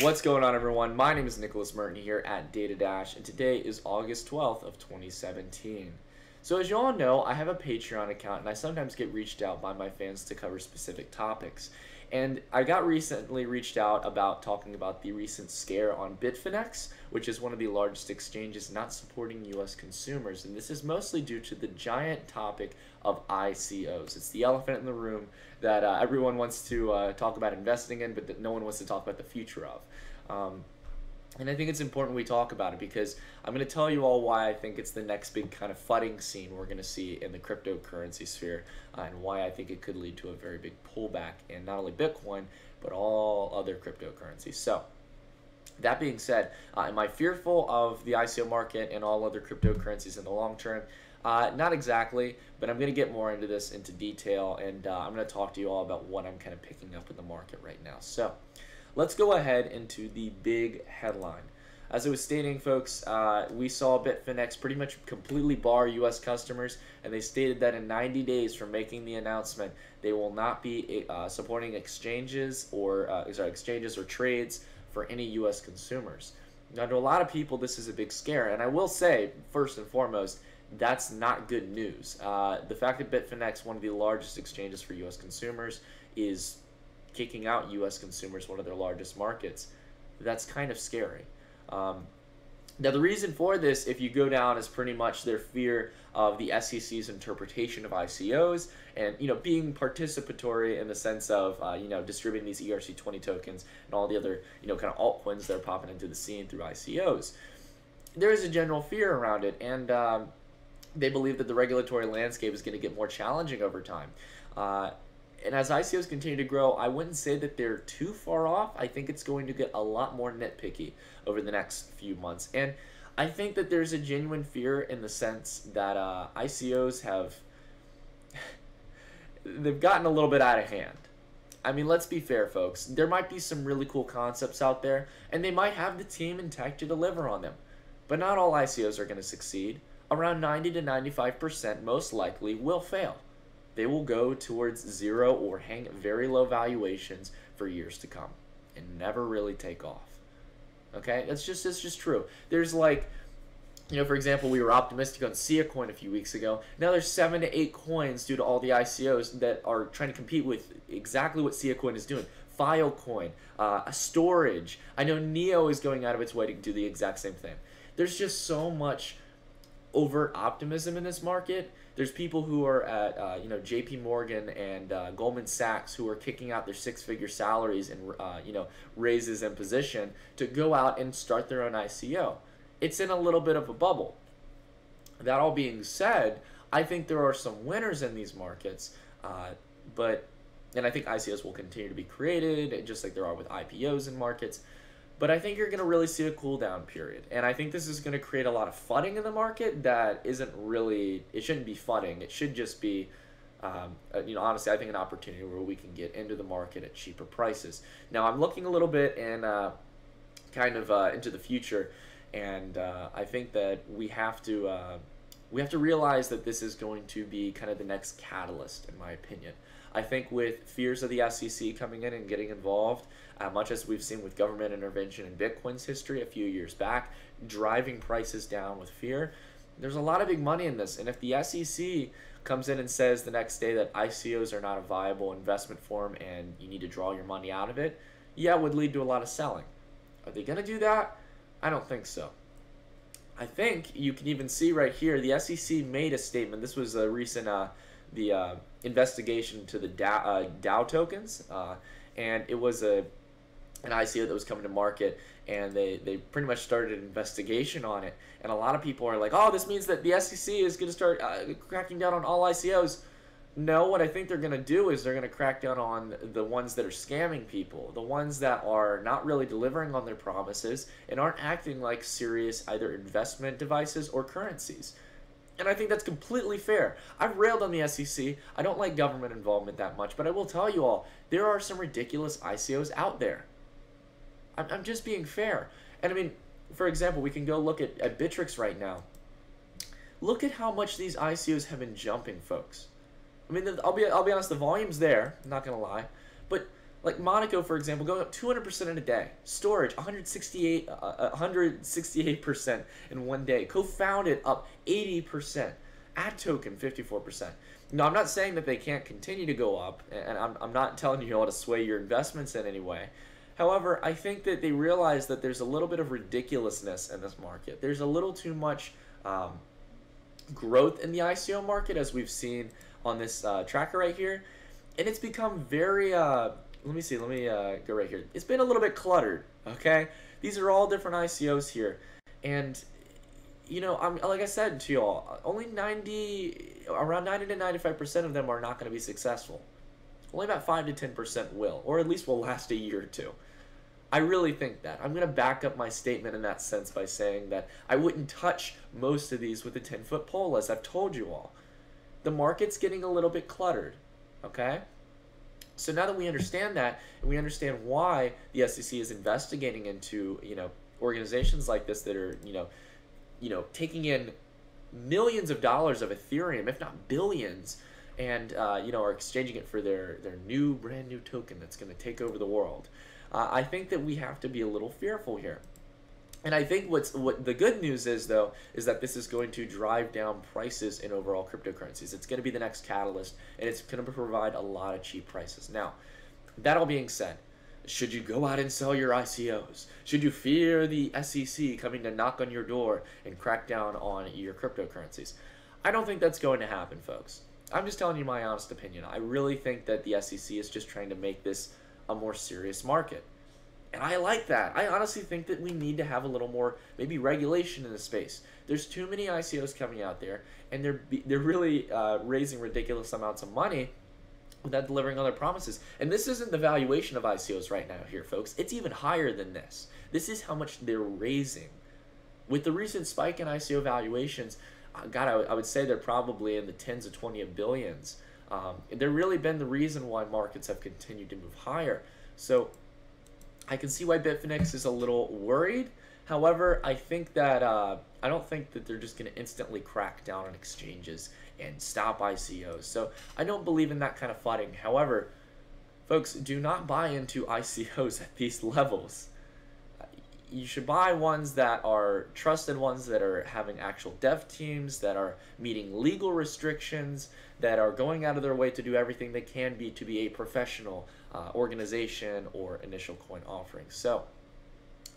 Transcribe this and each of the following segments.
What's going on, everyone? My name is Nicholas Merton here at Data Dash, and today is August 12th of 2017. So as you all know, I have a Patreon account, and I sometimes get reached out by my fans to cover specific topics. And I got recently reached out about talking about the recent scare on Bitfinex, which is one of the largest exchanges not supporting U.S. consumers. And this is mostly due to the giant topic of ICOs. It's the elephant in the room that everyone wants to talk about investing in, but that no one wants to talk about the future of. And I think it's important we talk about it because I'm going to tell you all why I think it's the next big kind of flooding scene we're going to see in the cryptocurrency sphere, and why I think it could lead to a very big pullback in not only Bitcoin, but all other cryptocurrencies. So, that being said, am I fearful of the ICO market and all other cryptocurrencies in the long term? Not exactly, but I'm going to get more into this into detail, and I'm going to talk to you all about what I'm kind of picking up in the market right now. So, let's go ahead into the big headline. As I was stating, folks, we saw Bitfinex pretty much completely bar U.S. customers, and they stated that in 90 days from making the announcement, they will not be supporting exchanges or trades for any U.S. consumers. Now, to a lot of people, this is a big scare, and I will say, first and foremost, that's not good news. The fact that Bitfinex, one of the largest exchanges for U.S. consumers, is kicking out U.S. consumers, one of their largest markets, that's kind of scary. Now, the reason for this, if you go down, is pretty much their fear of the SEC's interpretation of ICOs and, being participatory in the sense of, distributing these ERC20 tokens and all the other, kind of altcoins that are popping into the scene through ICOs. There is a general fear around it, and they believe that the regulatory landscape is going to get more challenging over time. And as ICOs continue to grow, I wouldn't say that they're too far off. I think it's going to get a lot more nitpicky over the next few months. And I think that there's a genuine fear in the sense that ICOs they've gotten a little bit out of hand. I mean, let's be fair, folks. There might be some really cool concepts out there, and they might have the team and tech to deliver on them. But not all ICOs are going to succeed. Around 90 to 95% most likely will fail. They will go towards zero or hang at very low valuations for years to come and never really take off. Okay, it's just true. There's like, for example, we were optimistic on Coin a few weeks ago. Now there's 7 to 8 coins due to all the ICOs that are trying to compete with exactly what Coin is doing. Filecoin, a storage. I know Neo is going out of its way to do the exact same thing. There's just so much overt optimism in this market. There's people who are at JP Morgan and Goldman Sachs who are kicking out their 6-figure salaries and raises in position to go out and start their own ICO. It's in a little bit of a bubble. That all being said, I think there are some winners in these markets, and I think ICOs will continue to be created just like there are with IPOs in markets. But I think you're going to really see a cool down period. And I think this is going to create a lot of flooding in the market that isn't really, it shouldn't be flooding. It should just be, honestly, I think an opportunity where we can get into the market at cheaper prices. Now, I'm looking a little bit and into the future. And I think that we have to realize that this is going to be kind of the next catalyst, in my opinion. I think with fears of the SEC coming in and getting involved, much as we've seen with government intervention in Bitcoin's history a few years back, driving prices down with fear, there's a lot of big money in this. And if the SEC comes in and says the next day that ICOs are not a viable investment form and you need to draw your money out of it, it would lead to a lot of selling. Are they going to do that? I don't think so. I think you can even see right here, the SEC made a statement. This was a recent investigation to the Dow tokens, and it was an ICO that was coming to market, and they pretty much started an investigation on it. And a lot of people are like, oh, this means that the SEC is going to start cracking down on all ICOs. No, what I think they're going to do is they're going to crack down on the ones that are scamming people, the ones that are not really delivering on their promises and aren't acting like serious either investment devices or currencies. And I think that's completely fair. I've railed on the SEC. I don't like government involvement that much, but I will tell you all, there are some ridiculous ICOs out there. I'm just being fair. And I mean, for example, we can go look at Bittrex right now. Look at how much these ICOs have been jumping, folks. I mean, I'll be honest, the volume's there, I'm not going to lie. But Like Monaco, for example, going up 200% in a day. Storage, 168% in one day. Co-founded up 80%. Ad token, 54%. Now, I'm not saying that they can't continue to go up, and I'm not telling you all to sway your investments in any way. However, I think that they realize that there's a little bit of ridiculousness in this market. There's a little too much growth in the ICO market, as we've seen on this tracker right here. And it's become very, let me go right here. It's been a little bit cluttered, okay? These are all different ICOs here. And, you know, like I said to y'all, only around 90 to 95% of them are not going to be successful. Only about 5 to 10% will, or at least will last a year or two. I really think that. I'm going to back up my statement in that sense by saying that I wouldn't touch most of these with a 10-foot pole, as I've told you all. The market's getting a little bit cluttered, okay? So now that we understand that, and we understand why the SEC is investigating into, you know, organizations like this that are, you know, taking in millions of dollars of Ethereum, if not billions, and you know, are exchanging it for their brand new token that's going to take over the world. I think that we have to be a little fearful here. And I think what the good news is, though, is that this is going to drive down prices in overall cryptocurrencies. It's going to be the next catalyst, and it's going to provide a lot of cheap prices. Now, that all being said, should you go out and sell your ICOs? Should you fear the SEC coming to knock on your door and crack down on your cryptocurrencies? I don't think that's going to happen, folks. I'm just telling you my honest opinion. I really think that the SEC is just trying to make this a more serious market. And I like that. I honestly think that we need to have a little more, maybe, regulation in the space. There's too many ICOs coming out there, and they're really raising ridiculous amounts of money without delivering on their promises. And this isn't the valuation of ICOs right now here, folks. It's even higher than this. This is how much they're raising. With the recent spike in ICO valuations, God, I would say they're probably in the tens of 20 of billions. They've really been the reason why markets have continued to move higher. So I can see why Bitfinex is a little worried. However, I think that I don't think that they're just going to instantly crack down on exchanges and stop ICOs. So I don't believe in that kind of flooding. However, folks, do not buy into ICOs at these levels. You should buy ones that are trusted, ones that are having actual dev teams, that are meeting legal restrictions, that are going out of their way to do everything they can be to be a professional organization or initial coin offering. So,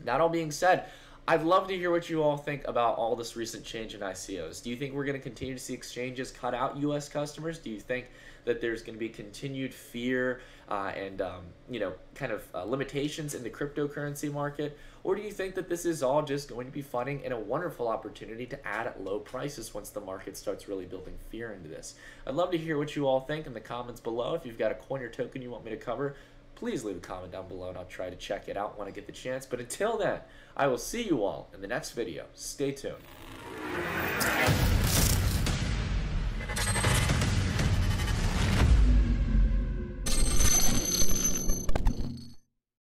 that all being said, I'd love to hear what you all think about all this recent change in ICOs. Do you think we're going to continue to see exchanges cut out U.S. customers? Do you think that there's going to be continued fear and you know, kind of limitations in the cryptocurrency market? Or do you think that this is all just going to be funding and a wonderful opportunity to add at low prices once the market starts really building fear into this? I'd love to hear what you all think in the comments below. If you've got a coin or token you want me to cover, please leave a comment down below and I'll try to check it out when I get the chance. But until then, I will see you all in the next video. Stay tuned.